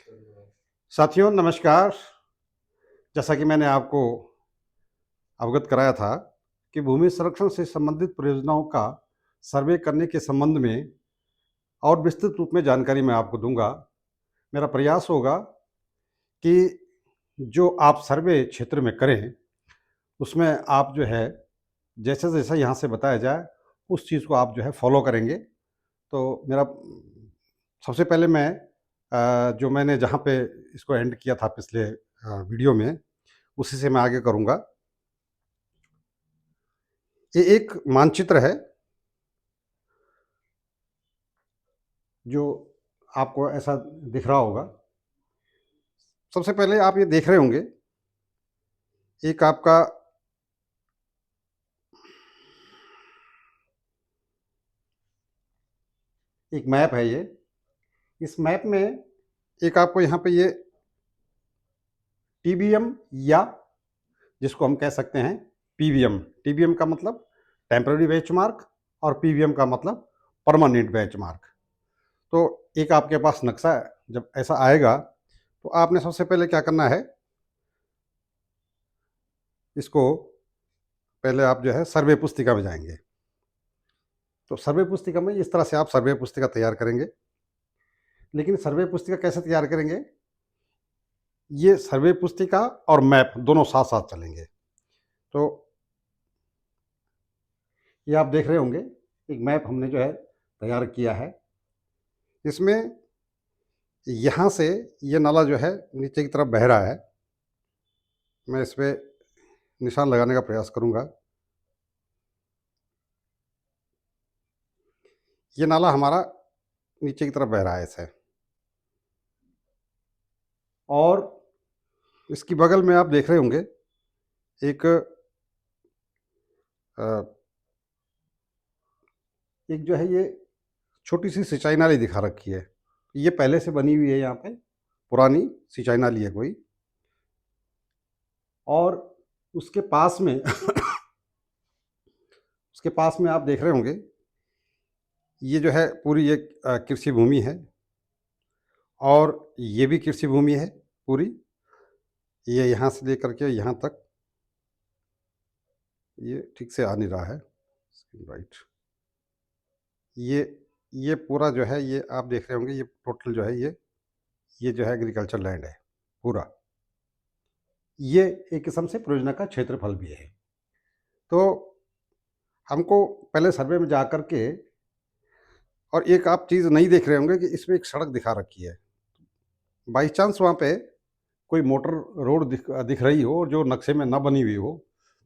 साथियों नमस्कार। जैसा कि मैंने आपको अवगत कराया था कि भूमि संरक्षण से संबंधित परियोजनाओं का सर्वे करने के संबंध में और विस्तृत रूप में जानकारी मैं आपको दूंगा। मेरा प्रयास होगा कि जो आप सर्वे क्षेत्र में करें उसमें आप जो है जैसे जैसा यहाँ से बताया जाए उस चीज़ को आप जो है फॉलो करेंगे। तो मेरा सबसे पहले मैं जो मैंने जहाँ पे इसको एंड किया था पिछले वीडियो में उसी से मैं आगे करूँगा। ये एक मानचित्र है जो आपको ऐसा दिख रहा होगा। सबसे पहले आप ये देख रहे होंगे एक आपका एक मैप है ये। इस मैप में एक आपको यहाँ पे ये टीबीएम या जिसको हम कह सकते हैं पीवीएम। टीबीएम का मतलब टेम्पररी बेंचमार्क और पीवीएम का मतलब परमानेंट बेंचमार्क। तो एक आपके पास नक्शा जब ऐसा आएगा तो आपने सबसे पहले क्या करना है, इसको पहले आप जो है सर्वे पुस्तिका में जाएंगे। तो सर्वे पुस्तिका में इस तरह से आप सर्वे पुस्तिका तैयार करेंगे। लेकिन सर्वे पुस्तिका कैसे तैयार करेंगे, ये सर्वे पुस्तिका और मैप दोनों साथ साथ चलेंगे। तो ये आप देख रहे होंगे एक मैप हमने जो है तैयार किया है। इसमें यहाँ से ये नाला जो है नीचे की तरफ बह रहा है। मैं इस पर निशान लगाने का प्रयास करूँगा। ये नाला हमारा नीचे की तरफ बह रहा है ऐसे, और इसकी बगल में आप देख रहे होंगे एक एक जो है ये छोटी सी सिंचाई नाली दिखा रखी है। ये पहले से बनी हुई है, यहाँ पे पुरानी सिंचाई नाली है कोई। और उसके पास में उसके पास में आप देख रहे होंगे ये जो है पूरी एक कृषि भूमि है, और ये भी कृषि भूमि है पूरी। ये यहाँ से लेकर के यहाँ तक, ये ठीक से आ नहीं रहा है राइट। ये ये पूरा जो है ये आप देख रहे होंगे, ये टोटल जो है ये जो है एग्रीकल्चर लैंड है पूरा। ये एक किस्म से परियोजना का क्षेत्रफल भी है। तो हमको पहले सर्वे में जा कर के, और एक आप चीज़ नहीं देख रहे होंगे कि इसमें एक सड़क दिखा रखी है। बाई चांस वहाँ पे कोई मोटर रोड दिख रही हो जो नक्शे में ना बनी हुई हो,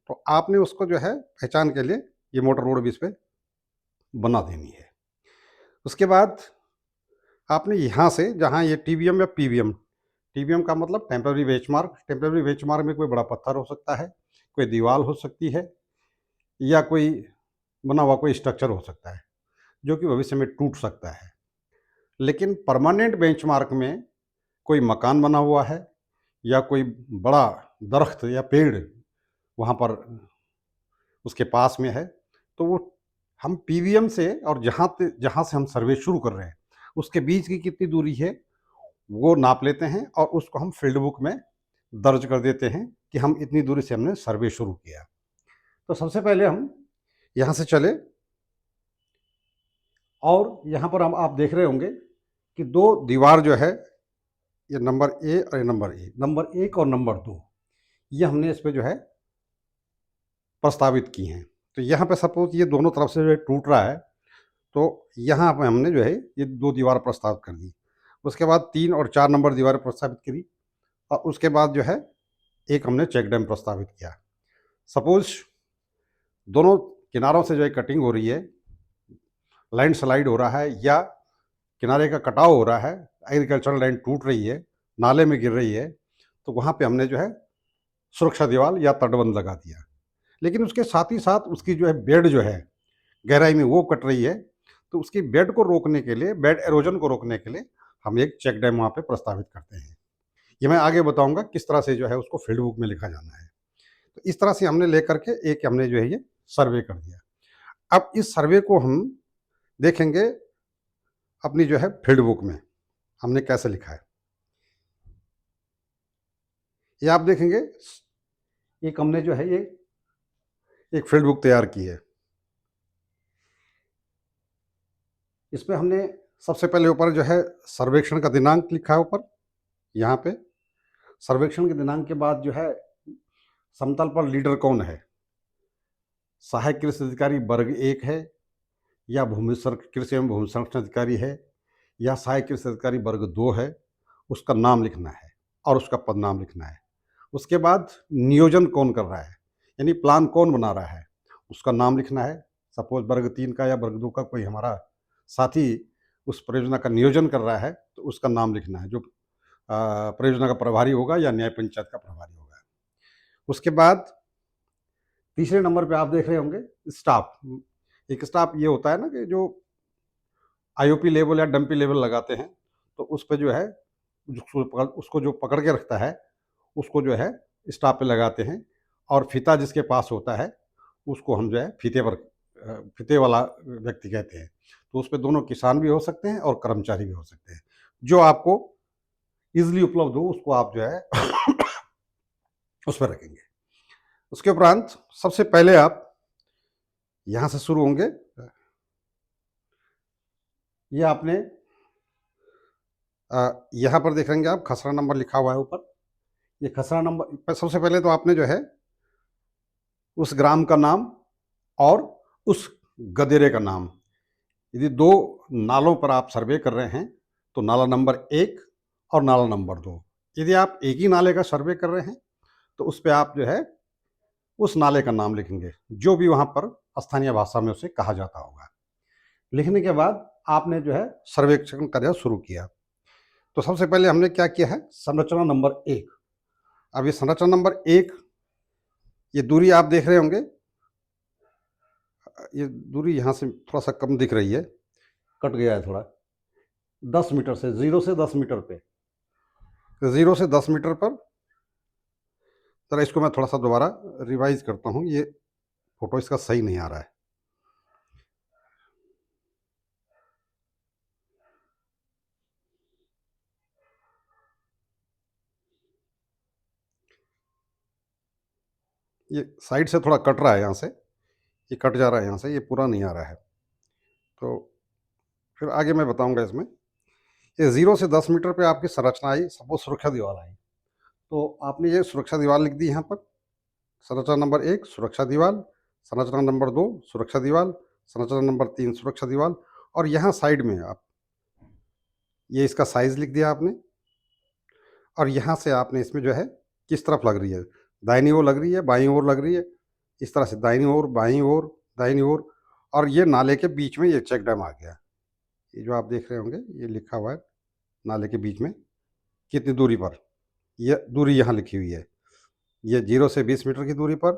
तो आपने उसको जो है पहचान के लिए ये मोटर रोड भी इस पे बना देनी है। उसके बाद आपने यहाँ से जहाँ ये टीबीएम या पीवीएम, टीबीएम का मतलब टेम्पररी बेंचमार्क, टेम्पररी बेंचमार्क में कोई बड़ा पत्थर हो सकता है, कोई दीवार हो सकती है, या कोई बना हुआ कोई स्ट्रक्चर हो सकता है जो कि भविष्य में टूट सकता है। लेकिन परमानेंट बेंचमार्क में कोई मकान बना हुआ है या कोई बड़ा दरख्त या पेड़ वहाँ पर उसके पास में है, तो वो हम पीवीएम से और जहाँ से हम सर्वे शुरू कर रहे हैं उसके बीच की कितनी दूरी है वो नाप लेते हैं, और उसको हम फील्ड बुक में दर्ज कर देते हैं कि हम इतनी दूरी से हमने सर्वे शुरू किया। तो सबसे पहले हम यहाँ से चले, और यहाँ पर हम आप देख रहे होंगे कि दो दीवार जो है, ये नंबर ए और ये नंबर एक और नंबर दो, ये हमने इस पर जो है प्रस्तावित की हैं। तो यहाँ पे सपोज ये दोनों तरफ से जो है टूट रहा है, तो यहाँ पे हमने जो है ये दो दीवार प्रस्तावित कर दी। उसके बाद 3 और 4 नंबर दीवार प्रस्तावित करी, और उसके बाद जो है एक हमने चेक डैम प्रस्तावित किया। सपोज दोनों किनारों से जो है कटिंग हो रही है, लैंडस्लाइड हो रहा है, या किनारे का कटाव हो रहा है, एग्रीकल्चरल लैंड टूट रही है, नाले में गिर रही है, तो वहाँ पे हमने जो है सुरक्षा दीवार या तटबंध लगा दिया। लेकिन उसके साथ ही साथ उसकी जो है बेड जो है गहराई में वो कट रही है, तो उसकी बेड को रोकने के लिए, बेड एरोजन को रोकने के लिए हम एक चेक डैम वहाँ पे प्रस्तावित करते हैं। ये मैं आगे बताऊंगा किस तरह से जो है उसको फील्ड बुक में लिखा जाना है। तो इस तरह से हमने लेकर के एक हमने जो है ये सर्वे कर दिया। अब इस सर्वे को हम देखेंगे अपनी जो है फील्ड बुक में हमने कैसे लिखा है। ये आप देखेंगे, एक हमने जो है ये एक फील्ड बुक तैयार की है। इसमें हमने सबसे पहले ऊपर जो है सर्वेक्षण का दिनांक लिखा है ऊपर, यहाँ पे सर्वेक्षण के दिनांक के बाद जो है समतल पर लीडर कौन है, सहायक कृषि अधिकारी वर्ग 1 है, या कृषि एवं भूमि संरक्षण अधिकारी है, या सहायक कृषि अधिकारी वर्ग 2 है, उसका नाम लिखना है और उसका पद नाम लिखना है। उसके बाद नियोजन कौन कर रहा है, यानी प्लान कौन बना रहा है, उसका नाम लिखना है। सपोज वर्ग 3 का या वर्ग 2 का कोई हमारा साथी उस परियोजना का नियोजन कर रहा है तो उसका नाम लिखना है, जो परियोजना का प्रभारी होगा या न्याय पंचायत का प्रभारी होगा। उसके बाद तीसरे नंबर पे आप देख रहे होंगे स्टाफ। एक स्टाफ ये होता है ना कि जो आईओपी लेवल या डंपी लेवल लगाते हैं, तो उस पे जो है उसको जो पकड़ के रखता है उसको जो है स्टाफ पे लगाते हैं, और फीता जिसके पास होता है उसको हम जो है फीते वाला व्यक्ति कहते हैं। तो उस पे दोनों किसान भी हो सकते हैं और कर्मचारी भी हो सकते हैं। जो आपको इजीली उपलब्ध हो उसको आप जो है उस पर रखेंगे। उसके उपरांत सबसे पहले आप यहाँ से शुरू होंगे। ये आपने यहाँ पर देख लेंगे आप खसरा नंबर लिखा हुआ है ऊपर। ये खसरा नंबर सबसे पहले तो आपने जो है उस ग्राम का नाम और उस गदेरे का नाम, यदि 2 नालों पर आप सर्वे कर रहे हैं तो नाला नंबर 1 और नाला नंबर 2। यदि आप एक ही नाले का सर्वे कर रहे हैं तो उस पे आप जो है उस नाले का नाम लिखेंगे, जो भी वहाँ पर स्थानीय भाषा में उसे कहा जाता होगा। लिखने के बाद आपने जो है सर्वेक्षण कार्य शुरू किया। तो सबसे पहले हमने क्या किया है, संरचना नंबर 1। अब ये संरचना नंबर 1, ये दूरी आप देख रहे होंगे, ये दूरी यहाँ से थोड़ा सा कम दिख रही है, कट गया है थोड़ा, 10 मीटर से, 0 से 10 मीटर पे, 0 से 10 मीटर पर। जरा इसको मैं थोड़ा सा दोबारा रिवाइज करता हूँ, ये फोटो इसका सही नहीं आ रहा है। ये साइड से थोड़ा कट रहा है, यहाँ से ये कट जा रहा है, यहाँ से ये पूरा नहीं आ रहा है। तो फिर आगे मैं बताऊंगा इसमें। ये 0 से 10 मीटर पे आपकी संरचना आई, सपोज सुरक्षा दीवार आई, तो आपने ये सुरक्षा दीवार लिख दी यहाँ पर। संरचना नंबर 1 सुरक्षा दीवार, संरचना नंबर 2 सुरक्षा दीवार, संरचना नंबर 3 सुरक्षा दीवार, और यहाँ साइड में आप ये इसका साइज लिख दिया आपने। और यहाँ से आपने इसमें जो है किस तरफ लग रही है, दाहिनी ओर लग रही है, बाईं ओर लग रही है, इस तरह से दाहिनी ओर, बाईं ओर, दाहिनी ओर। और ये नाले के बीच में ये चेक डैम आ गया। ये जो आप देख रहे होंगे ये लिखा हुआ है नाले के बीच में कितनी दूरी पर, ये दूरी यहाँ लिखी हुई है। ये 0 से 20 मीटर की दूरी पर,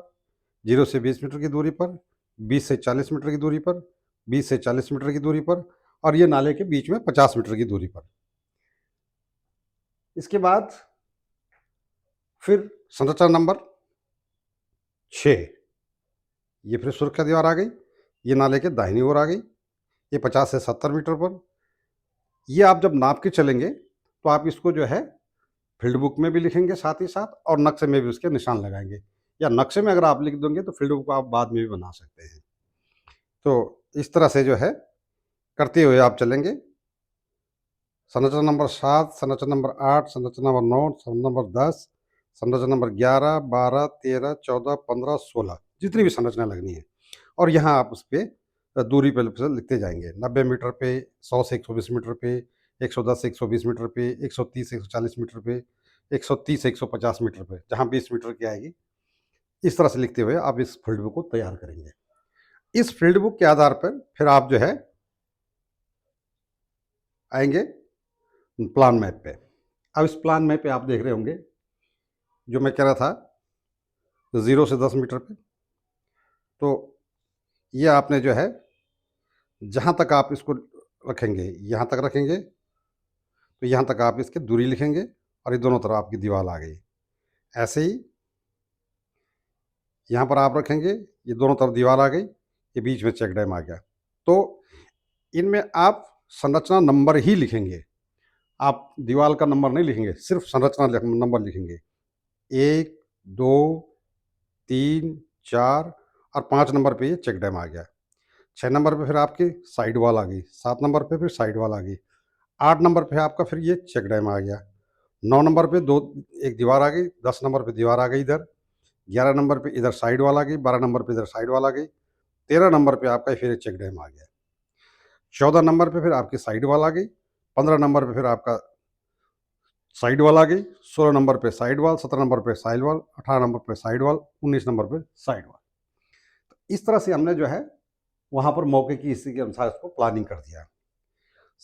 0 से 20 मीटर की दूरी पर, 20 से 40 मीटर की दूरी पर, 20 से 40 मीटर की दूरी पर, और ये नाले के बीच में 50 मीटर की दूरी पर। इसके बाद फिर संरचना नंबर 6, ये फिर सुरक्षा दीवार आ गई, ये नाले के दाहिनी ओर आ गई, ये 50 से 70 मीटर पर। ये आप जब नाप के चलेंगे तो आप इसको जो है फील्ड बुक में भी लिखेंगे साथ ही साथ, और नक्शे में भी उसके निशान लगाएंगे, या नक्शे में अगर आप लिख देंगे तो फील्ड बुक आप बाद में भी बना सकते हैं। तो इस तरह से जो है करते हुए आप चलेंगे। संरचना नंबर 7, संरचना नंबर 8, संरचना नंबर 9, संरचना नंबर 10, संरचना नंबर 11, 12, 13, 14, 15, 16, जितनी भी संरचना लगनी है। और यहाँ आप उस पर दूरी पे लिखते जाएंगे, 90 मीटर पे, 100 से 120 मीटर पे, 110 से 120 मीटर पे, 130 से 140 मीटर पे, 130 से 150 मीटर पे, जहाँ 20 मीटर की आएगी। इस तरह से लिखते हुए आप इस फील्ड बुक को तैयार करेंगे। इस फील्ड बुक के आधार पर फिर आप जो है आएंगे प्लान मैप पे। अब इस प्लान मैप पे आप देख रहे होंगे जो मैं कह रहा था 0 से 10 मीटर पे, तो ये आपने जो है जहाँ तक आप इसको रखेंगे, यहाँ तक रखेंगे, तो यहाँ तक आप इसकी दूरी लिखेंगे, और ये दोनों तरफ आपकी दीवार आ गई। ऐसे ही यहाँ पर आप रखेंगे, ये दोनों तरफ दीवार आ गई, ये बीच में चेक डैम आ गया। तो इनमें आप संरचना नंबर ही लिखेंगे, आप दीवार का नंबर नहीं लिखेंगे, सिर्फ संरचना नंबर लिखेंगे। 1, 2, 3, 4 और 5 नंबर पे ये चेक डैम आ गया। 6 नंबर पे फिर आपकी साइड वॉल आ गई, 7 नंबर पे फिर साइड वॉल आ गई, 8 नंबर पे आपका फिर ये चेक डैम आ गया, 9 नंबर पे दो एक दीवार आ गई, 10 नंबर पे दीवार आ गई इधर, 11 नंबर पे इधर साइड वॉल आ गई, 12 नंबर पे इधर साइड वॉल आ गई, 13 नंबर पे आपका फिर चेक डैम आ गया, 14 नंबर पे फिर आपकी साइड वॉल आ गई, 15 नंबर पे फिर आपका साइड वॉल आ गई, 16 नंबर पे साइड वॉल, 17 नंबर पे साइड वॉल, 18 नंबर पे साइड वॉल, 19 नंबर पे साइड वॉल। इस तरह से हमने जो है वहाँ पर मौके की स्थिति के अनुसार इसको प्लानिंग कर दिया।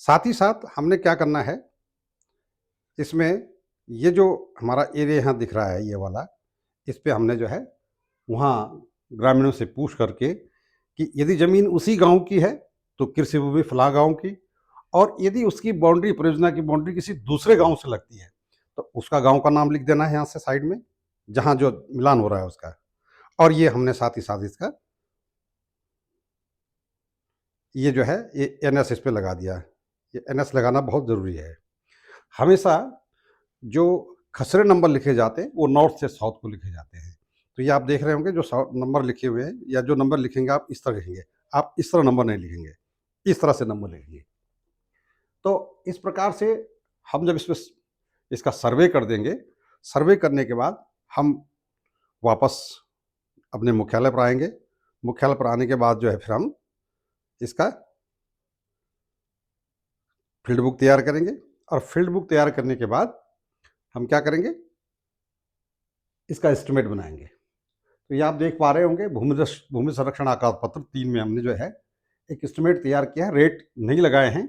साथ ही साथ हमने क्या करना है, इसमें ये जो हमारा एरिया यहाँ दिख रहा है ये वाला, इस पे हमने जो है वहाँ ग्रामीणों से पूछ करके कि यदि ज़मीन उसी गाँव की है तो कृषि भूमि फलां गाँव की, और यदि उसकी बाउंड्री परियोजना की बाउंड्री किसी दूसरे गाँव से लगती है तो उसका गाँव का नाम लिख देना है यहाँ से साइड में, जहाँ जो मिलान हो रहा है उसका। और ये हमने साथ ही साथ इसका ये जो है ये एनएस इस पे लगा दिया है। ये एनएस लगाना बहुत ज़रूरी है। हमेशा जो खसरे नंबर लिखे जाते हैं वो नॉर्थ से साउथ को लिखे जाते हैं। तो ये आप देख रहे होंगे जो नंबर लिखे हुए हैं या जो नंबर लिखेंगे आप इस तरह लिखेंगे, आप इस तरह नंबर नहीं लिखेंगे, इस तरह से नंबर लिखेंगे। तो इस प्रकार से हम जब इसमें इसका सर्वे कर देंगे, सर्वे करने के बाद हम वापस अपने मुख्यालय पर आएंगे। मुख्यालय पर आने के बाद जो है फिर हम इसका फील्ड बुक तैयार करेंगे, और फील्ड बुक तैयार करने के बाद हम क्या करेंगे, इसका एस्टिमेट बनाएंगे। तो ये आप देख पा रहे होंगे भूमि संरक्षण आकार पत्र 3 में हमने जो है एक एस्टिमेट तैयार किया है। रेट नहीं लगाए हैं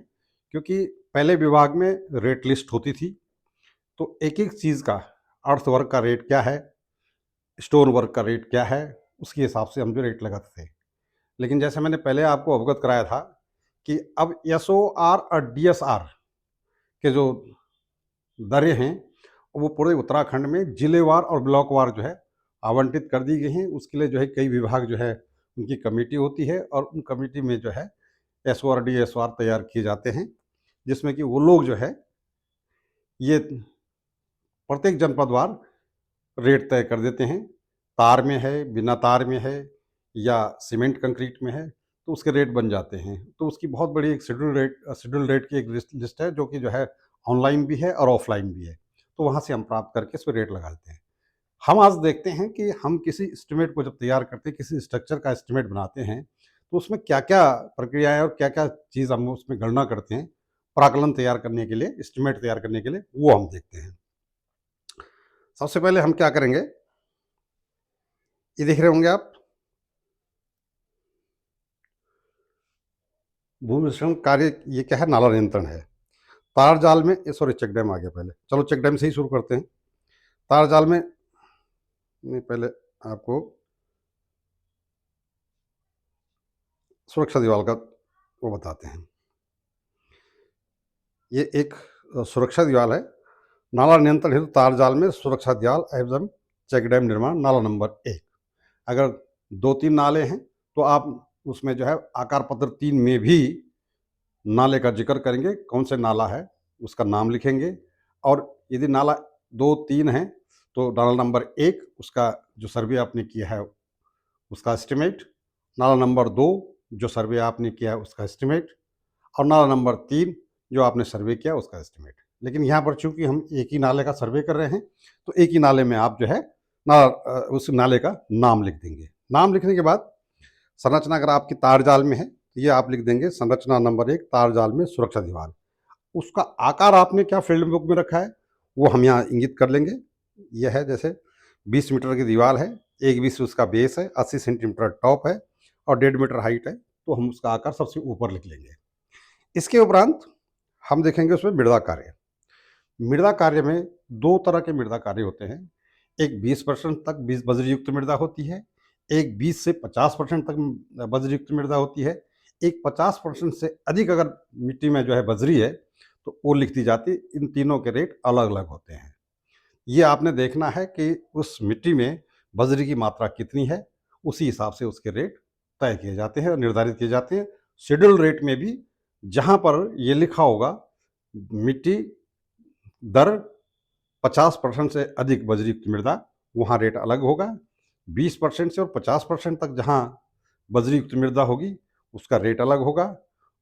क्योंकि पहले विभाग में रेट लिस्ट होती थी, तो एक एक चीज़ का अर्थ वर्क का रेट क्या है, स्टोन वर्क का रेट क्या है, उसके हिसाब से हम जो रेट लगाते थे। लेकिन जैसे मैंने पहले आपको अवगत कराया था कि अब एसओआर और डीएसआर के जो दरें हैं वो पूरे उत्तराखंड में जिलेवार और ब्लॉकवार जो है आवंटित कर दी गई हैं। उसके लिए जो है कई विभाग जो है उनकी कमेटी होती है, और उन कमेटी में जो है एसओआर डीएसआर तैयार किए जाते हैं, जिसमें कि वो लोग जो है ये प्रत्येक जनपदवार रेट तय कर देते हैं। तार में है, बिना तार में है, या सीमेंट कंक्रीट में है, तो उसके रेट बन जाते हैं। तो उसकी बहुत बड़ी एक शेड्यूल रेट की एक लिस्ट है जो कि जो है ऑनलाइन भी है और ऑफलाइन भी है। तो वहाँ से हम प्राप्त करके इस पर रेट लगा देते हैं। हम आज देखते हैं कि हम किसी एस्टिमेट को जब तैयार करते हैं, किसी स्ट्रक्चर का एस्टिमेट बनाते हैं, तो उसमें क्या-क्या प्रक्रियाएँ और क्या-क्या चीज़ हम उसमें गणना करते हैं, प्राकलन तैयार करने के लिए, एस्टिमेट तैयार करने के लिए, वो हम देखते हैं। सबसे पहले हम क्या करेंगे, ये देख रहे होंगे आप, भूमि संरक्षण कार्य ये क्या है, नाला नियंत्रण है। तार जाल में सॉरी चेक डैम आ गया पहले, चलो चेक डैम से ही शुरू करते हैं। तार जाल में नहीं, पहले आपको सुरक्षा दीवार का वो बताते हैं। ये एक सुरक्षा दीवार है। नाला नियंत्रण हेतु तार जाल में सुरक्षा दीवार एवं चेक डैम निर्माण, नाला नंबर 1। अगर 2-3 नाले हैं तो आप उसमें जो है आकार पत्र 3 में भी नाले का जिक्र करेंगे, कौन से नाला है उसका नाम लिखेंगे, और यदि नाला 2-3 है तो नाला नंबर 1 उसका जो सर्वे आपने किया है उसका एस्टिमेट, नाला नंबर 2 जो सर्वे आपने किया है उसका एस्टिमेट, और नाला नंबर 3 जो आपने सर्वे किया उसका एस्टिमेट। लेकिन यहाँ पर चूंकि हम एक ही नाले का सर्वे कर रहे हैं तो एक ही नाले में आप जो है उस नाले का नाम लिख देंगे। नाम लिखने के बाद संरचना अगर आपकी तार जाल में है तो ये आप लिख देंगे संरचना नंबर 1 तार जाल में सुरक्षा दीवार। उसका आकार आपने क्या फील्ड बुक में रखा है वो हम यहाँ इंगित कर लेंगे। यह है जैसे 20 मीटर की दीवार है, 1/20 उसका बेस है, 80 सेंटीमीटर टॉप है और 1.5 मीटर हाइट है, तो हम उसका आकार सबसे ऊपर लिख लेंगे। इसके उपरांत हम देखेंगे उसमें मृदा कार्य। मृदा कार्य में 2 तरह के मृदा कार्य होते हैं। एक 20% तक बज्र युक्त मृदा होती है, एक 20 से 50% तक बज्र युक्त मृदा होती है। एक 50% से अधिक अगर मिट्टी में जो है बजरी है तो वो लिख दी जाती है। इन तीनों के रेट अलग अलग होते हैं। ये आपने देखना है कि उस मिट्टी में बजरी की मात्रा कितनी है, उसी हिसाब से उसके रेट तय किए जाते हैं और निर्धारित किए जाते हैं। शेड्यूल रेट में भी जहाँ पर ये लिखा होगा मिट्टी दर 50% से अधिक बजरीयुक्त मृदा वहाँ रेट अलग होगा। 20% से और 50% तक जहाँ बजरीयुक्त मृदा होगी उसका रेट अलग होगा।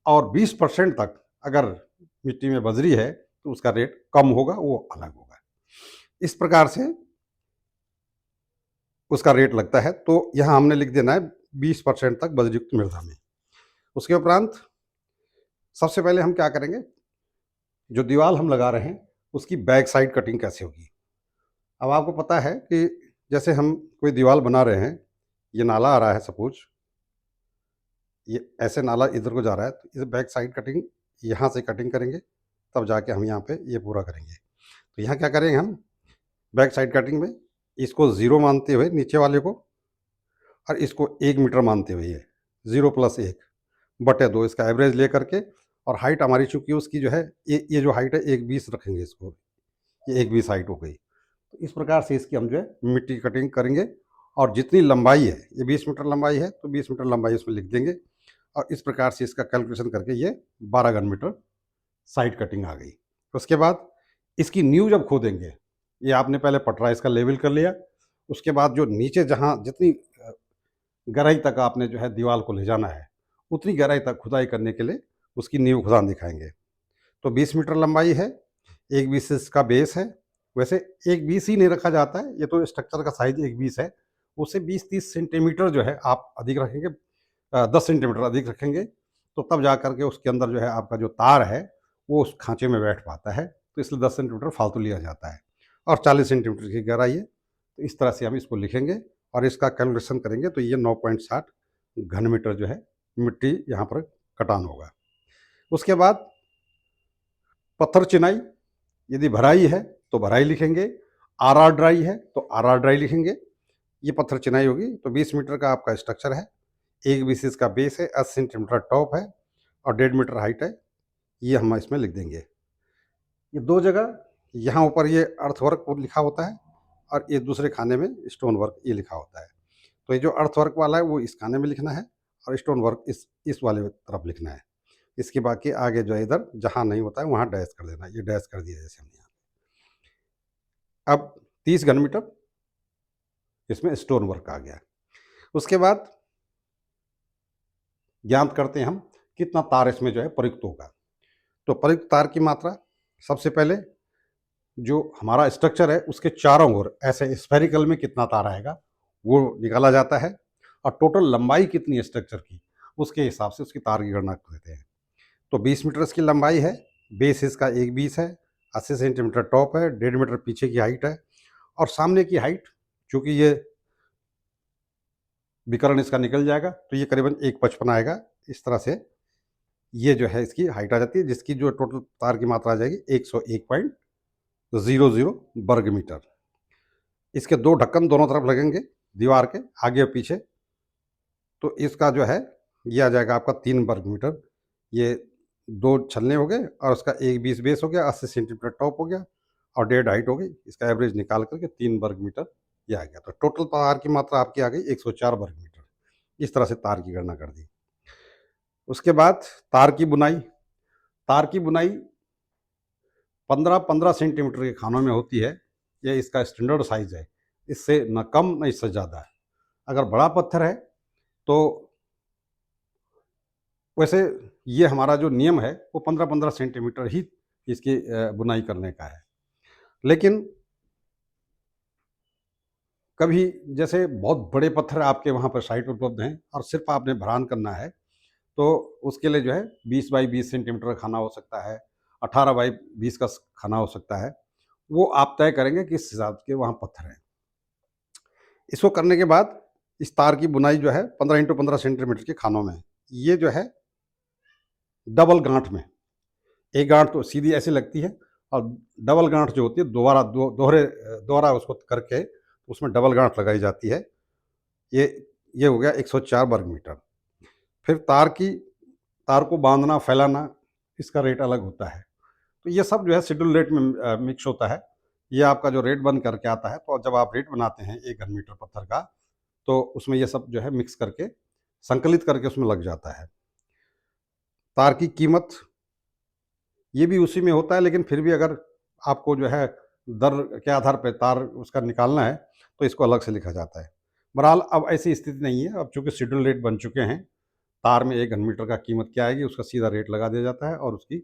और 20% तक अगर मिट्टी में बजरी है तो उसका रेट कम होगा, वो अलग होगा। इस प्रकार से उसका रेट लगता है। तो यहाँ हमने लिख देना है 20% तक बजरीयुक्त मृदा में। उसके उपरांत सबसे पहले हम क्या करेंगे, जो दीवार हम लगा रहे हैं उसकी बैक साइड कटिंग कैसे होगी। अब आपको पता है कि जैसे हम कोई दीवार बना रहे हैं, ये नाला आ रहा है, सपोज ये ऐसे नाला इधर को जा रहा है, तो इस बैक साइड कटिंग यहाँ से कटिंग करेंगे, तब जाके हम यहाँ पे ये पूरा करेंगे। तो यहाँ क्या करेंगे हम, बैक साइड कटिंग में इसको 0 मानते हुए नीचे वाले को, और इसको 1 मीटर मानते हुए ये 0 + 1/2 इसका एवरेज ले करके, और हाइट हमारी चूंकि उसकी जो है ये जो हाइट है 1,20 रखेंगे इसको, ये 1,20 हाइट हो गई। तो इस प्रकार से इसकी हम जो है मिट्टी कटिंग करेंगे। और जितनी लंबाई है, ये 20 मीटर लंबाई है तो 20 मीटर लंबाई इसमें लिख देंगे, और इस प्रकार से इसका कैलकुलेशन करके ये 12 घन मीटर साइड कटिंग आ गई। उसके बाद इसकी नींव जब खोदेंगे, ये आपने पहले पटरा इसका लेवल कर लिया, उसके बाद जो नीचे जहाँ जितनी गहराई तक आपने जो है दीवार को ले जाना है, उतनी गहराई तक खुदाई करने के लिए उसकी नींव खुदान दिखाएंगे। तो 20 मीटर लंबाई है, 1,20 इसका बेस है। वैसे 1,20 ही नहीं रखा जाता है, ये तो स्ट्रक्चर का साइज 1,20 है, उससे 20-30 सेंटीमीटर जो है आप अधिक रखेंगे, 10 सेंटीमीटर अधिक रखेंगे, तो तब जा करके उसके अंदर जो है आपका जो तार है वो उस खांचे में बैठ पाता है। तो इसलिए 10 सेंटीमीटर फालतू लिया जाता है, और 40 सेंटीमीटर की गहराई है। तो इस तरह से हम इसको लिखेंगे और इसका कैलकुलेशन करेंगे, तो ये 9.60 घन मीटर जो है मिट्टी यहाँ पर कटान होगा। उसके बाद पत्थर चिनाई, यदि भराई है तो भराई लिखेंगे, आर ड्राई है तो आर ड्राई लिखेंगे। ये पत्थर चिनाई होगी। तो 20 मीटर का आपका स्ट्रक्चर है, 1,20 इसका बेस है, 80 सेंटीमीटर टॉप है, और 1.5 मीटर हाइट है। ये हम इसमें लिख देंगे। ये 2 जगह यहाँ ऊपर ये अर्थ वर्क लिखा होता है, और ये दूसरे खाने में स्टोन वर्क ये लिखा होता है। तो ये जो अर्थ वर्क वाला है वो इस खाने में लिखना है, और स्टोन वर्क इस वाले तरफ लिखना है। इसके बाकी आगे जो है इधर जहाँ नहीं होता है वहाँ डैश कर देना। ये डैश कर दिया जैसे हमने यहाँ। अब 30 घन मीटर इसमें स्टोन वर्क आ गया। उसके बाद ज्ञात करते हैं हम कितना तार इसमें जो है प्रयुक्त होगा। तो प्रयुक्त तार की मात्रा, सबसे पहले जो हमारा स्ट्रक्चर है उसके चारों ओर ऐसे स्फेरिकल में कितना तार आएगा वो निकाला जाता है, और टोटल लंबाई कितनी है स्ट्रक्चर की उसके हिसाब से उसकी तार की गणना करते हैं। तो 20 मीटर इसकी लंबाई है, बेस इसका 1,20 है, 80 सेंटीमीटर टॉप है, 1.5 मीटर पीछे की हाइट है, और सामने की हाइट चूंकि ये विकर्ण इसका निकल जाएगा तो ये करीबन 1,55 आएगा। इस तरह से ये जो है इसकी हाइट आ जाती है, जिसकी जो टोटल तार की मात्रा आ जाएगी 101.00 वर्ग मीटर। इसके 2 ढक्कन दोनों तरफ लगेंगे, दीवार के आगे और पीछे। तो इसका जो है ये आ जाएगा आपका 3 वर्ग मीटर। ये 2 छलने हो गए, और उसका 1,20 बेस हो गया, 80 सेंटीमीटर टॉप हो गया, और 1.5 हाइट हो गई। इसका एवरेज निकाल करके 3 वर्ग मीटर ये आ गया। तो टोटल तार की मात्रा आपकी आ गई 104 वर्ग मीटर। इस तरह से तार की गणना कर दी। उसके बाद तार की बुनाई। तार की बुनाई 15-15 सेंटीमीटर के खानों में होती है। ये इसका स्टैंडर्ड साइज है, इससे न कम न इससे ज़्यादा है। अगर बड़ा पत्थर है तो वैसे ये हमारा जो नियम है वो 15-15 सेंटीमीटर ही इसकी बुनाई करने का है। लेकिन कभी जैसे बहुत बड़े पत्थर आपके वहाँ पर साइट उपलब्ध हैं और सिर्फ आपने भरान करना है, तो उसके लिए जो है 20 बाई 20 सेंटीमीटर का खाना हो सकता है, 18 बाई 20 का खाना हो सकता है। वो आप तय करेंगे किस हिसाब के वहाँ पत्थर हैं। इसको करने के बाद इस तार की बुनाई जो है 15 × 15 सेंटीमीटर के खानों में, ये जो है डबल गांठ में, एक गांठ तो सीधी ऐसी लगती है, और डबल गांठ जो होती है दोहरा उसको करके उसमें डबल गांठ लगाई जाती है। ये हो गया 104 वर्ग मीटर। फिर तार को बांधना फैलाना, इसका रेट अलग होता है। तो ये सब जो है शेड्यूल रेट में मिक्स होता है। ये आपका जो रेट बन करके आता है, तो जब आप रेट बनाते हैं 1 घन मीटर पत्थर का, तो उसमें ये सब जो है मिक्स करके संकलित करके उसमें लग जाता है। तार की कीमत ये भी उसी में होता है, लेकिन फिर भी अगर आपको जो है दर के आधार पे तार उसका निकालना है तो इसको अलग से लिखा जाता है। बहरहाल अब ऐसी स्थिति नहीं है, अब चूँकि शेड्यूल रेट बन चुके हैं, तार में 1 घन मीटर का कीमत क्या आएगी उसका सीधा रेट लगा दिया जाता है और उसकी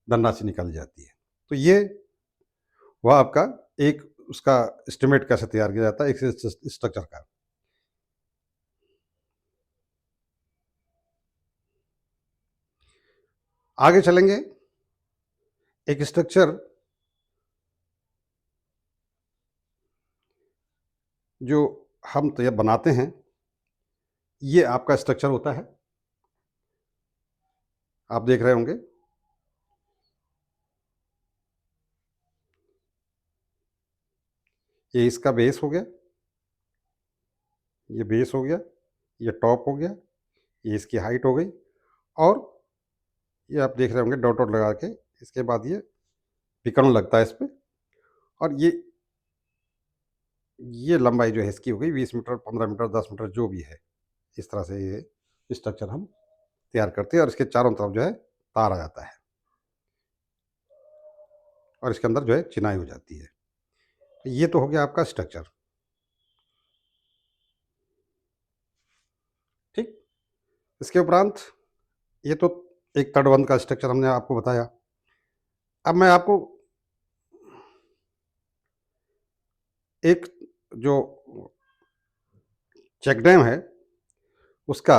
धनराशि निकाली जाती है। तो ये वह आपका एक उसका एस्टिमेट कैसे तैयार किया जाता है एक स्ट्रक्चर का। आगे चलेंगे, एक स्ट्रक्चर जो हम बनाते हैं, ये आपका स्ट्रक्चर होता है। आप देख रहे होंगे। ये इसका बेस हो गया, ये बेस हो गया, ये टॉप हो गया, ये इसकी हाइट हो गई और ये आप देख रहे होंगे डॉट डॉट लगा के, इसके बाद ये पिकन लगता है इस पे और ये लंबाई जो है इसकी हो गई 20 मीटर, 15 मीटर, 10 मीटर जो भी है। इस तरह से ये स्ट्रक्चर हम तैयार करते हैं और इसके चारों तरफ जो है तार आ जाता है और इसके अंदर जो है चिनाई हो जाती है। तो ये तो हो गया आपका स्ट्रक्चर। ठीक, इसके उपरांत ये तो एक तटबंध का स्ट्रक्चर हमने आपको बताया। अब मैं आपको एक जो चेक डैम है उसका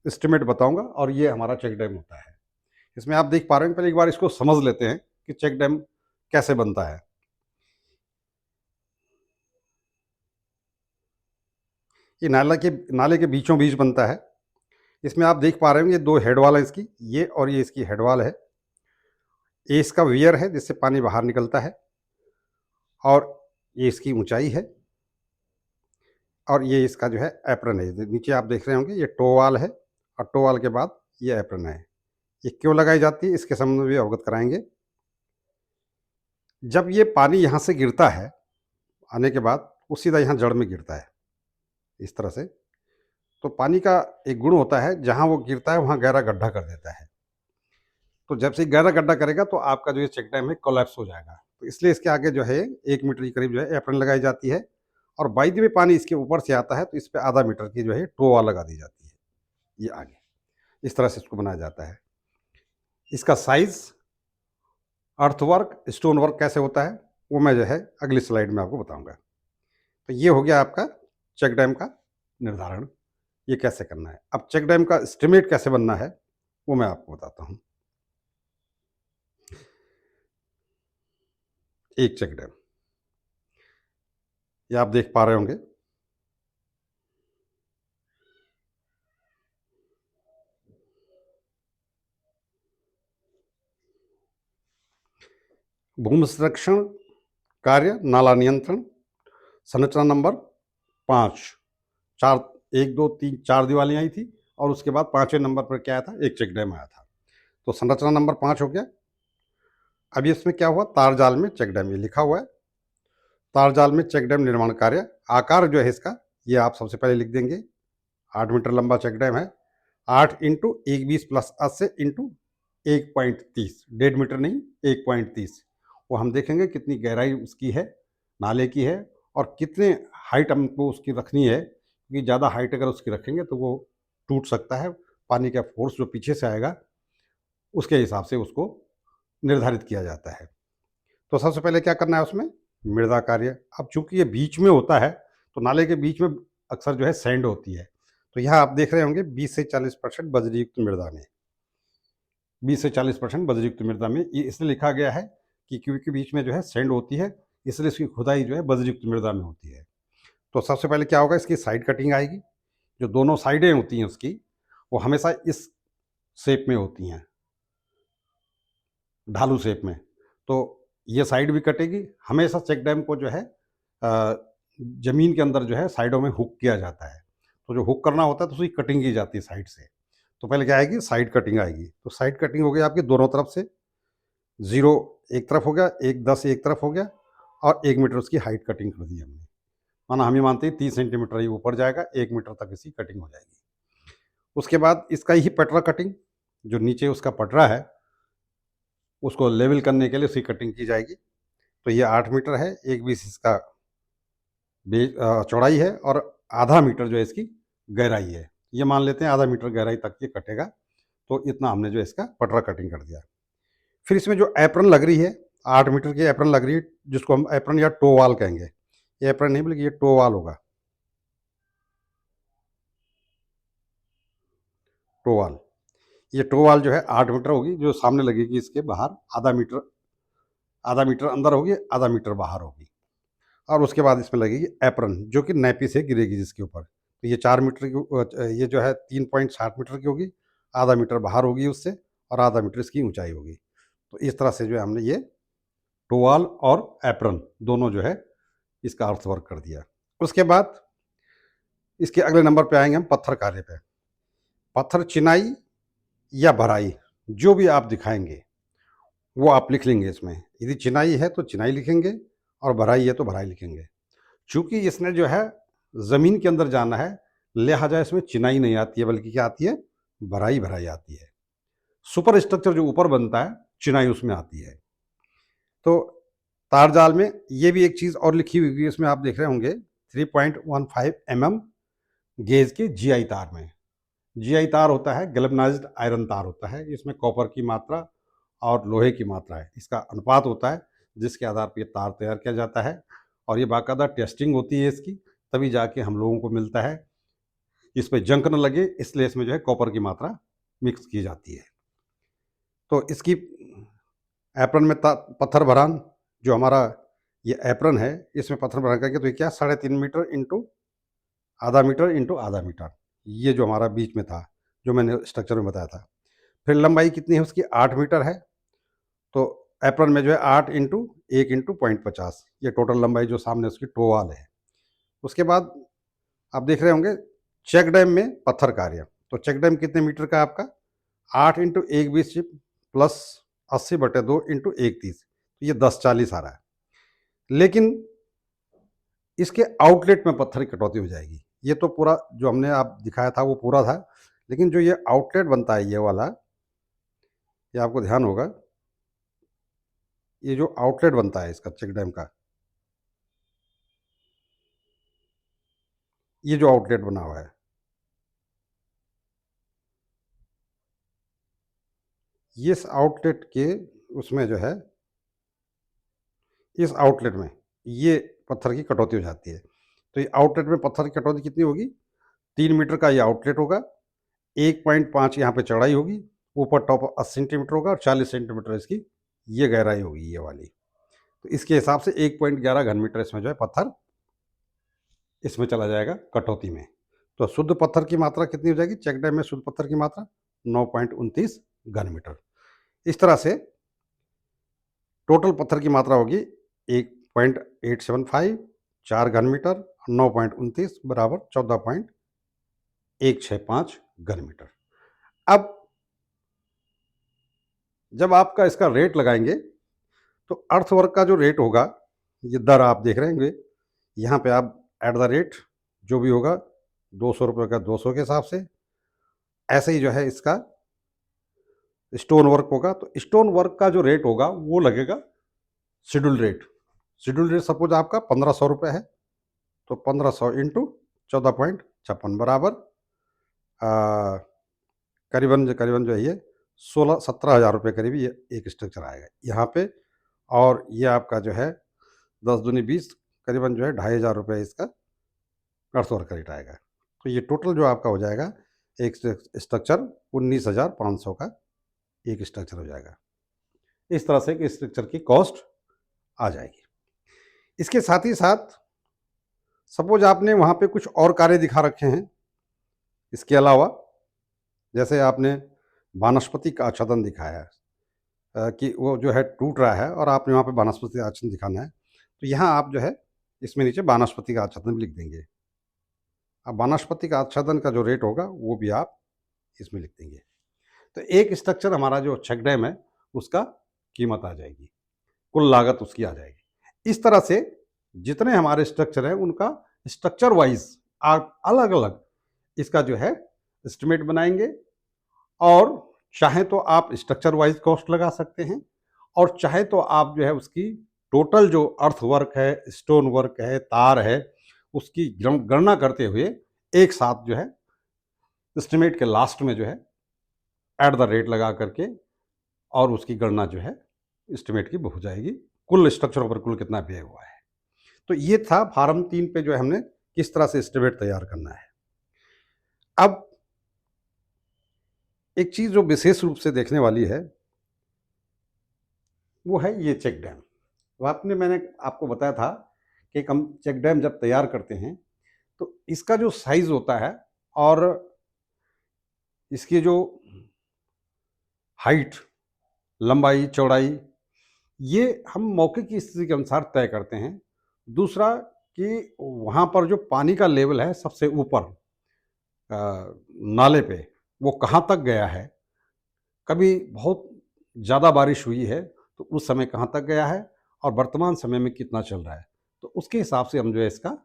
एस्टिमेट बताऊंगा और ये हमारा चेक डैम होता है। इसमें आप देख पा रहे हैं, पहले एक बार इसको समझ लेते हैं कि चेक डैम कैसे बनता है। ये नाले के बीचों बीच बनता है। इसमें आप देख पा रहे होंगे ये दो हेड वाल है इसकी, ये और ये इसकी हेड वाल है। ये इसका वियर है जिससे पानी बाहर निकलता है और ये इसकी ऊंचाई है और ये इसका जो है एप्रन है। नीचे आप देख रहे होंगे ये टो वाल है और टो वाल के बाद ये एप्रन है। ये क्यों लगाई जाती है इसके संबंध में भी अवगत कराएंगे। जब ये पानी यहाँ से गिरता है आने के बाद वो सीधा यहाँ जड़ में गिरता है इस तरह से। तो पानी का एक गुण होता है, जहाँ वो गिरता है वहाँ गहरा गड्ढा कर देता है। तो जब से गहरा गड्ढा करेगा तो आपका जो ये चेक डैम है कोलैप्स हो जाएगा। तो इसलिए इसके आगे जो है 1 मीटर के करीब जो है एप्रन लगाई जाती है और बाई द वे पानी इसके ऊपर से आता है तो इस पर आधा मीटर की जो है टोवा लगा दी जाती है। ये आगे इस तरह से इसको बनाया जाता है। इसका साइज, अर्थवर्क, स्टोन वर्क कैसे होता है वो मैं जो है अगली स्लाइड में आपको बताऊंगा। तो ये हो गया आपका चेक डैम का निर्धारण, ये कैसे करना है। अब चेक डैम का एस्टिमेट कैसे बनना है वो मैं आपको बताता हूँ। एक चेक डैम, ये आप देख पा रहे होंगे। भूमि संरक्षण कार्य नाला नियंत्रण, संरचना नंबर 5, 4, 1, 2, 3, 4 दीवारें आई थी और उसके बाद 5वें नंबर पर क्या आया था, एक चेक डैम आया था। तो संरचना नंबर 5 हो गया। अब इसमें क्या हुआ, तार जाल में चेक डैम, ये लिखा हुआ है तार जाल में चेक डैम निर्माण कार्य। आकार जो है इसका ये आप सबसे पहले लिख देंगे। 8 मीटर लंबा चेक डैम है। 8 इंटू 120 प्लस 80 इंटू 1.30, 1.5 मीटर नहीं 1.30। वो हम देखेंगे कितनी गहराई उसकी है, नाले की है और कितने हाइट हमको उसकी रखनी है, क्योंकि ज़्यादा हाइट अगर उसकी रखेंगे तो वो टूट सकता है। पानी का फोर्स जो पीछे से आएगा उसके हिसाब से उसको निर्धारित किया जाता है। तो सबसे पहले क्या करना है उसमें, मृदा कार्य। अब चूंकि ये बीच में होता है तो नाले के बीच में अक्सर जो है सैंड होती है। तो यहाँ आप देख रहे होंगे 20 से 40% बजरीयुक्त मृदा में, 20 से 40% बजरीयुक्त मृदा में। ये इसलिए लिखा गया है कि क्योंकि बीच में जो है सैंड होती है, इसलिए इसकी खुदाई जो है बजरीयुक्त मृदा में होती है। तो सबसे पहले क्या होगा, इसकी साइड कटिंग आएगी। जो दोनों साइडें होती हैं उसकी, वो हमेशा इस शेप में होती हैं, ढालू शेप में। तो ये साइड भी कटेगी। हमेशा चेक डैम को जो है ज़मीन के अंदर जो है साइडों में हुक किया जाता है। तो जो हुक करना होता है तो उसकी कटिंग की जाती है साइड से। तो पहले क्या आएगी, साइड कटिंग आएगी। तो साइड कटिंग हो गई आपकी दोनों तरफ से। 0 एक तरफ हो गया, 1, 10 एक तरफ हो गया और 1 मीटर उसकी हाइट कटिंग कर दी हमने। माना हम ये मानते हैं 30 सेंटीमीटर ही ऊपर जाएगा, 1 मीटर तक इसकी कटिंग हो जाएगी। उसके बाद इसका ही पटरा कटिंग, जो नीचे उसका पटरा है उसको लेवल करने के लिए उसकी कटिंग की जाएगी। तो ये 8 मीटर है, 1/20 इसका चौड़ाई है और आधा मीटर जो है इसकी गहराई है। ये मान लेते हैं आधा मीटर गहराई तक ये कटेगा, तो इतना हमने जो है इसका पटरा कटिंग कर दिया। फिर इसमें जो एप्रन लग रही है, 8 मीटर की एप्रन लग रही है, जिसको हम एप्रन या टो वाल कहेंगे। ये एप्रन नहीं बल्कि ये टो वाल होगा, टो वाल। ये टो वाल जो है 8 मीटर होगी, जो सामने लगेगी इसके बाहर आधा मीटर अंदर होगी, आधा मीटर बाहर होगी। और उसके बाद इसमें लगेगी एप्रन, जो कि नैपी से गिरेगी जिसके ऊपर। तो ये 4 मीटर की, ये जो है 3.60 मीटर की होगी, आधा मीटर बाहर होगी उससे, और आधा मीटर इसकी ऊंचाई होगी। तो इस तरह से जो है हमने ये टोवाल और एप्रन दोनों जो है इसका अर्थ वर्क कर दिया। उसके बाद इसके अगले नंबर पे आएंगे हम पत्थर कार्य पे। पत्थर चिनाई या भराई, जो भी आप दिखाएंगे वो आप लिख लेंगे इसमें। यदि चिनाई है तो चिनाई लिखेंगे, और भराई है तो भराई लिखेंगे। चूंकि इसने जो है ज़मीन के अंदर जाना है, लिहाजा इसमें चिनाई नहीं आती है, बल्कि क्या आती है, भराई भराई आती है। सुपर स्ट्रक्चर जो ऊपर बनता है, चिनाई उसमें आती है। तो तार जाल में ये भी एक चीज़ और लिखी हुई है, इसमें आप देख रहे होंगे 3.15 mm गेज के जीआई तार में। जीआई तार होता है गैल्वेनाइज्ड आयरन तार होता है, इसमें कॉपर की मात्रा और लोहे की मात्रा है, इसका अनुपात होता है, जिसके आधार पर ये तार तैयार किया जाता है। और ये बाकायदा टेस्टिंग होती है इसकी, तभी जाके हम लोगों को मिलता है। इस पर जंक न लगे, इसलिए इसमें जो है कॉपर की मात्रा मिक्स की जाती है। तो इसकी एप्रन में पत्थर भरान, जो हमारा ये एप्रन है, इसमें पत्थर भरान करके, तो ये क्या 3.5 मीटर इंटू आधा मीटर, ये जो हमारा बीच में था, जो मैंने स्ट्रक्चर में बताया था। फिर लंबाई कितनी है उसकी, 8 मीटर है। तो एप्रन में जो है 8 इंटू 1 इंटू 0.50, ये टोटल लंबाई जो सामने उसकी टोवाल है। उसके बाद आप देख रहे होंगे चेक डैम में पत्थर कार्य। तो चेक डैम कितने मीटर का है आपका, 8 इंटू 1/20 प्लस 80/2 इंटू 1/30, तो ये 10/40 आ रहा है। लेकिन इसके आउटलेट में पत्थर की कटौती हो जाएगी। ये तो पूरा जो हमने आप दिखाया था वो पूरा था, लेकिन जो ये आउटलेट बनता है ये वाला, ये आपको ध्यान होगा, ये जो आउटलेट बनता है इसका चेक डैम का, ये जो आउटलेट बना हुआ है, इस आउटलेट के उसमें जो है, इस आउटलेट में ये पत्थर की कटौती हो जाती है। तो ये आउटलेट में पत्थर की कटौती कितनी होगी, 3 मीटर का ये आउटलेट होगा, 1.5 यहाँ पे चौड़ाई होगी, ऊपर टॉप 80 सेंटीमीटर होगा, और 40 सेंटीमीटर इसकी ये गहराई होगी, ये वाली। तो इसके हिसाब से 1.11 घन मीटर इसमें जो है पत्थर इसमें चला जाएगा कटौती में। तो शुद्ध पत्थर की मात्रा कितनी हो जाएगी, चेक डैम में शुद्ध पत्थर की मात्रा 9.29 घन मीटर। इस तरह से टोटल पत्थर की मात्रा होगी 1.875, 4 घन मीटर, 9.29 बराबर 14.165 घन मीटर। अब जब आपका इसका रेट लगाएंगे, तो अर्थवर्क का जो रेट होगा, ये दर आप देख रहे होंगे यहाँ पे, आप एट द रेट जो भी होगा 200 रुपये का 200 के हिसाब से, ऐसे ही जो है इसका स्टोन वर्क होगा। तो स्टोन वर्क का जो रेट होगा वो लगेगा schedule rate. Schedule rate suppose आपका 1500 रुपये है, तो 1500 इंटू 14.56 बराबर करीबन करीबन जो है ये 16-17 हज़ार रुपये करीब ये एक स्ट्रक्चर आएगा यहाँ पे। और ये आपका जो है 10 दूनी 20, करीबन जो है 2,500 रुपये इसका अर्थवर्क का रेट आएगा। तो ये टोटल जो आपका हो जाएगा एक स्ट्रक्चर 19,500 का एक स्ट्रक्चर हो जाएगा। इस तरह से एक स्ट्रक्चर की कॉस्ट आ जाएगी। इसके साथ ही साथ सपोज आपने वहाँ पे कुछ और कार्य दिखा रखे हैं इसके अलावा, जैसे आपने वानस्पतिक का आच्छादन दिखाया है, कि वो जो है टूट रहा है और आपने वहाँ पे वानस्पतिक आच्छादन दिखाना है, तो यहाँ आप जो है इसमें नीचे वानस्पतिक आच्छादन भी लिख देंगे। अब वानस्पतिक आच्छादन का जो रेट होगा वो भी आप इसमें लिख देंगे। तो एक स्ट्रक्चर हमारा जो चेक डैम है उसका कीमत आ जाएगी, कुल लागत उसकी आ जाएगी। इस तरह से जितने हमारे स्ट्रक्चर हैं उनका स्ट्रक्चर वाइज आप अलग अलग इसका जो है एस्टिमेट बनाएंगे, और चाहे तो आप स्ट्रक्चर वाइज कॉस्ट लगा सकते हैं, और चाहे तो आप जो है उसकी टोटल जो अर्थ वर्क है, स्टोन वर्क है, तार है, उसकी गणना करते हुए एक साथ जो है एस्टिमेट के लास्ट में जो है एट द रेट लगा करके और उसकी गणना जो है एस्टिमेट की हो जाएगी, कुल स्ट्रक्चरों पर कुल कितना व्यय हुआ है। तो ये था फार्म 3 पे जो है हमने किस तरह से एस्टिमेट तैयार करना है। अब एक चीज़ जो विशेष रूप से देखने वाली है, वो है ये चेक डैम। मैंने आपको बताया था कि हम चेक डैम जब तैयार करते हैं, तो इसका जो साइज़ होता है और इसकी जो हाइट, लंबाई, चौड़ाई, ये हम मौके की स्थिति के अनुसार तय करते हैं। दूसरा कि वहाँ पर जो पानी का लेवल है सबसे ऊपर नाले पे, वो कहाँ तक गया है, कभी बहुत ज़्यादा बारिश हुई है, तो उस समय कहाँ तक गया है और वर्तमान समय में कितना चल रहा है। तो उसके हिसाब से हम जो है इसका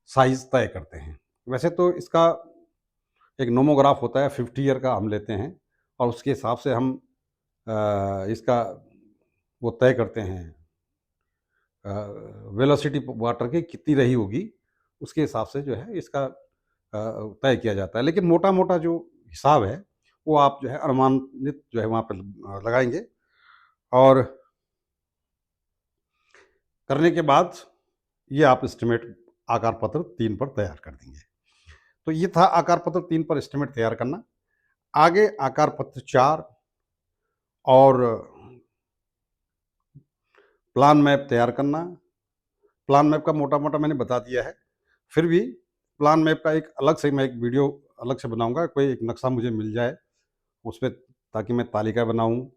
साइज़ तय करते हैं। वैसे तो इसका एक नोमोग्राफ होता है, 50 ईयर का हम लेते हैं और उसके हिसाब से हम इसका वो तय करते हैं, वेलोसिटी वाटर की कितनी रही होगी, उसके हिसाब से जो है इसका तय किया जाता है। लेकिन मोटा-मोटा जो हिसाब है, वो आप जो है अनुमानित जो है वहाँ पे लगाएँगे और करने के बाद ये आप एस्टिमेट आकार पत्र 3 पर तैयार कर देंगे। तो ये था आकार पत्र 3 पर एस्टिमेट तैयार करना। आगे आकार पत्र 4 और प्लान मैप तैयार करना। प्लान मैप का मोटा-मोटा मैंने बता दिया है। फिर भी प्लान मैप का एक अलग से मैं एक वीडियो अलग से बनाऊँगा, कोई एक नक्शा मुझे मिल जाए उसपे, ताकि मैं तालिका बनाऊँ,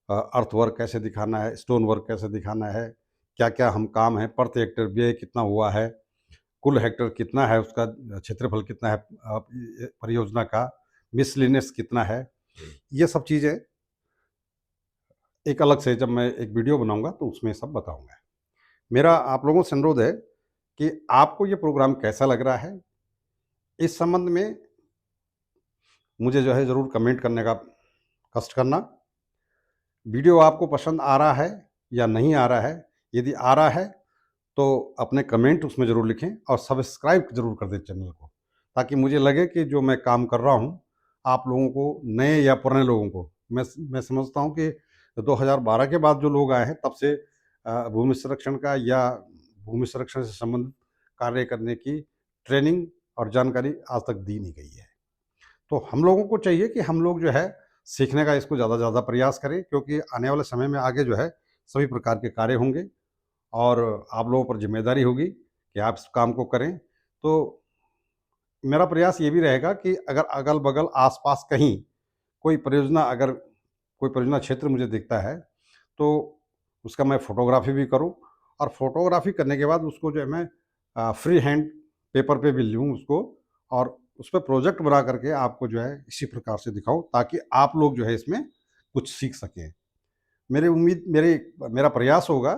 अर्थ वर्क कैसे दिखाना है, स्टोन वर्क कैसे दिखाना है, क्या-क्या हम काम है, प्रति हेक्टेयर व्यय कितना हुआ है, कुल हेक्टेयर कितना है, उसका क्षेत्रफल कितना है परियोजना का, मिसलेनियस कितना है, ये सब चीज़ें एक अलग से जब मैं एक वीडियो बनाऊँगा तो उसमें सब बताऊँगा। मेरा आप लोगों से अनुरोध है कि आपको ये प्रोग्राम कैसा लग रहा है? इस संबंध में मुझे जो है ज़रूर कमेंट करने का कष्ट करना। वीडियो आपको पसंद आ रहा है या नहीं आ रहा है? यदि आ रहा है तो अपने कमेंट उसमें ज़रूर लिखें और सब्सक्राइब ज़रूर कर दें चैनल को, ताकि मुझे लगे कि जो मैं काम कर रहा हूँ, आप लोगों को, नए या पुराने लोगों को, मैं समझता हूँ कि 2012 के बाद जो लोग आए हैं, तब से भूमि संरक्षण का या भूमि संरक्षण से संबंधित कार्य करने की ट्रेनिंग और जानकारी आज तक दी नहीं गई है। तो हम लोगों को चाहिए कि हम लोग जो है सीखने का इसको ज़्यादा से ज़्यादा प्रयास करें, क्योंकि आने वाले समय में आगे जो है सभी प्रकार के कार्य होंगे और आप लोगों पर ज़िम्मेदारी होगी कि आप इस काम को करें। तो मेरा प्रयास ये भी रहेगा कि अगर अगल-बगल, आस-पास कहीं कोई परियोजना क्षेत्र मुझे दिखता है, तो उसका मैं फ़ोटोग्राफ़ी भी करूँ और फ़ोटोग्राफ़ी करने के बाद उसको जो है मैं फ्री हैंड पेपर पे भी लूँ उसको और उस पे प्रोजेक्ट बना करके आपको जो है इसी प्रकार से दिखाऊँ, ताकि आप लोग जो है इसमें कुछ सीख सकें। मेरा प्रयास होगा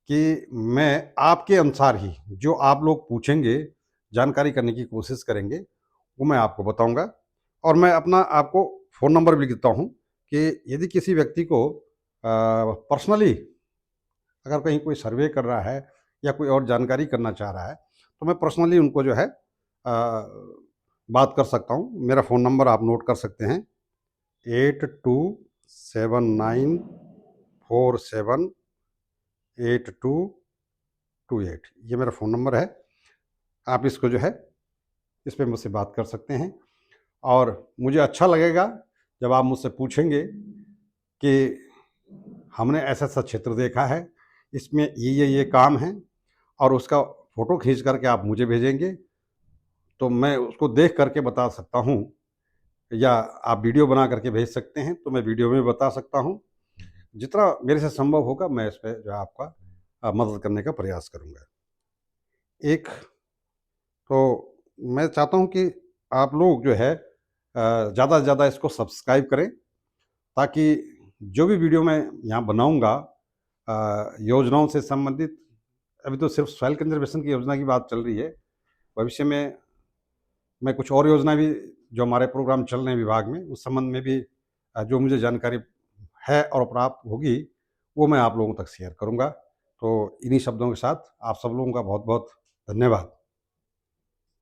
कि मैं आपके अनुसार ही जो आप लोग पूछेंगे, जानकारी करने की कोशिश करेंगे, वो मैं आपको बताऊँगा और मैं अपना आपको फ़ोन नंबर भी लिख देता हूँ कि यदि किसी व्यक्ति को पर्सनली अगर कहीं कोई सर्वे कर रहा है या कोई और जानकारी करना चाह रहा है, तो मैं पर्सनली उनको जो है बात कर सकता हूँ। मेरा फ़ोन नंबर आप नोट कर सकते हैं, 8279478228, ये मेरा फ़ोन नंबर है। आप इसको जो है इस पे मुझसे बात कर सकते हैं और मुझे अच्छा लगेगा जब आप मुझसे पूछेंगे कि हमने ऐसा-ऐसा क्षेत्र देखा है, इसमें ये काम हैं और उसका फ़ोटो खींच कर के आप मुझे भेजेंगे, तो मैं उसको देख कर के बता सकता हूँ, या आप वीडियो बना करके भेज सकते हैं, तो मैं वीडियो में बता सकता हूँ। जितना मेरे से संभव होगा मैं इस पे जो है आपका मदद करने का प्रयास करूँगा। एक तो मैं चाहता हूँ कि आप लोग जो है ज़्यादा से ज़्यादा इसको सब्सक्राइब करें, ताकि जो भी वीडियो मैं यहाँ बनाऊँगा योजनाओं से संबंधित, अभी तो सिर्फ सॉइल कंजर्वेशन की योजना की बात चल रही है। भविष्य में मैं कुछ और योजना भी जो हमारे प्रोग्राम चल रहे हैं विभाग में, उस संबंध में भी जो मुझे जानकारी है और प्राप्त होगी, वो मैं आप लोगों तक शेयर करूँगा। तो इन्हीं शब्दों के साथ आप सब लोगों का बहुत बहुत धन्यवाद।